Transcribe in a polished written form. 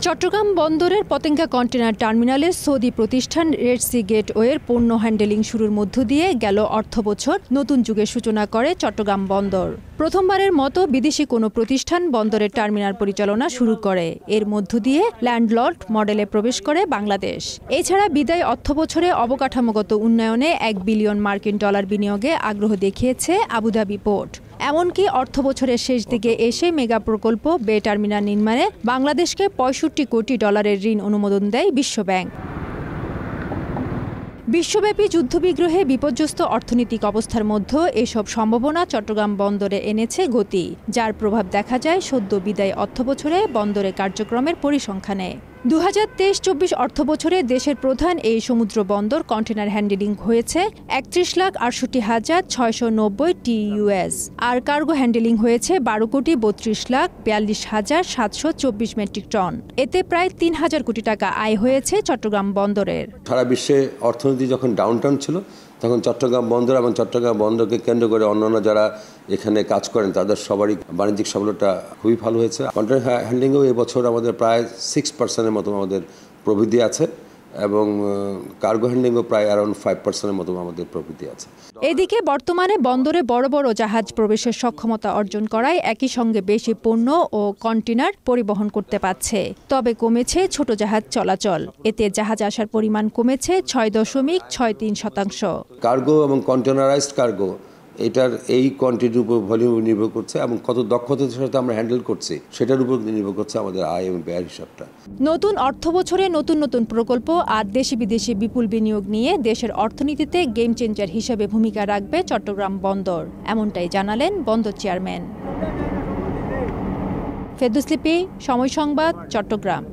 চট্টগ্রাম বন্দরের পতেঙ্গা কন্টেনার টার্মিনালে সৌদি প্রতিষ্ঠান রেড সি গেটওয়ের পণ্য হ্যান্ডেলিং শুরুর মধ্য দিয়ে গেল অর্থবছর নতুন যুগের সূচনা করে চট্টগ্রাম বন্দর। প্রথমবারের মতো বিদেশি কোনো প্রতিষ্ঠান বন্দরের টার্মিনাল পরিচালনা শুরু করে। এর মধ্য দিয়ে ল্যান্ডলর্ড মডেলে প্রবেশ করে বাংলাদেশ। এছাড়া বিদায়ী অর্থবছরে অবকাঠামোগত উন্নয়নে $1 বিলিয়ন মার্কিন বিনিয়োগে আগ্রহ দেখিয়েছে আবুধাবি পোর্ট। এমনকি অর্থবছরের শেষ দিকে এসে মেগা প্রকল্প বে টার্মিনাল নির্মাণে বাংলাদেশকে $65 কোটি ঋণ অনুমোদন দেয় বিশ্বব্যাংক। বিশ্বব্যাপী যুদ্ধবিগ্রহে বিপর্যস্ত অর্থনৈতিক অবস্থার মধ্যে এসব সম্ভাবনা চট্টগ্রাম বন্দরে এনেছে গতি, যার প্রভাব দেখা যায় সদ্য বিদায়ী অর্থবছরে বন্দরে কার্যক্রমের পরিসংখ্যানে। 2023-24 অর্থবছরে দেশের প্রধান এই সমুদ্র বন্দর কন্টেনার হ্যান্ডেলিং হয়েছে 31,68,690 TEUs, আর কার্গো হ্যান্ডেলিং হয়েছে 12,42,42,724 মেট্রিক টন। এতে প্রায় 3,000 কোটি টাকা আয় হয়েছে চট্টগ্রাম বন্দরের। সারা বিশ্বে অর্থনীতি যখন ডাউনটাউন ছিল, তখন চট্টগ্রাম বন্দর এবং চট্টগ্রাম বন্দরকে কেন্দ্র করে অন্যান্য যারা এখানে কাজ করেন তাদের সবারই বাণিজ্যিক সফলতা খুবই ভালো হয়েছে। কন্টেনার হ্যান্ডলিংয়েও এবছর আমাদের প্রায় 6% মতো আমাদের প্রবৃদ্ধি আছে এবং কার্গো হ্যান্ডলিংও প্রায় অ্যারাউন্ড 5% মতো আমাদের প্রবৃদ্ধি আছে। এদিকে বর্তমানে বন্দরে বড় বড় জাহাজ প্রবেশের সক্ষমতা অর্জন করায় একই সঙ্গে বেশি পণ্য ও কন্টেনার পরিবহন করতে পারছে। তবে কমেছে ছোট জাহাজ চলাচল। এতে জাহাজ আসার পরিমাণ কমেছে 6.63%। কার্গো এবং কন্টেনারাইজড কার্গো এটার এই কোয়ান্টিটির উপর ভলিউম নির্ভর করছে এবং কত দক্ষতার সাথে আমরা হ্যান্ডেল করছি সেটার উপর নির্ভর করছে আমাদের আয় এবং ব্যয়ের হিসাবটা। নতুন অর্থবছরে নতুন নতুন প্রকল্প আর দেশি বিদেশি বিপুল বিনিয়োগ নিয়ে দেশের অর্থনীতিতে গেম চেঞ্জার হিসেবে ভূমিকা রাখবে চট্টগ্রাম বন্দর, এমনটাই জানালেন বন্দর চেয়ারম্যান। ফেরদৌস লিপি, সময় সংবাদ, চট্টগ্রাম।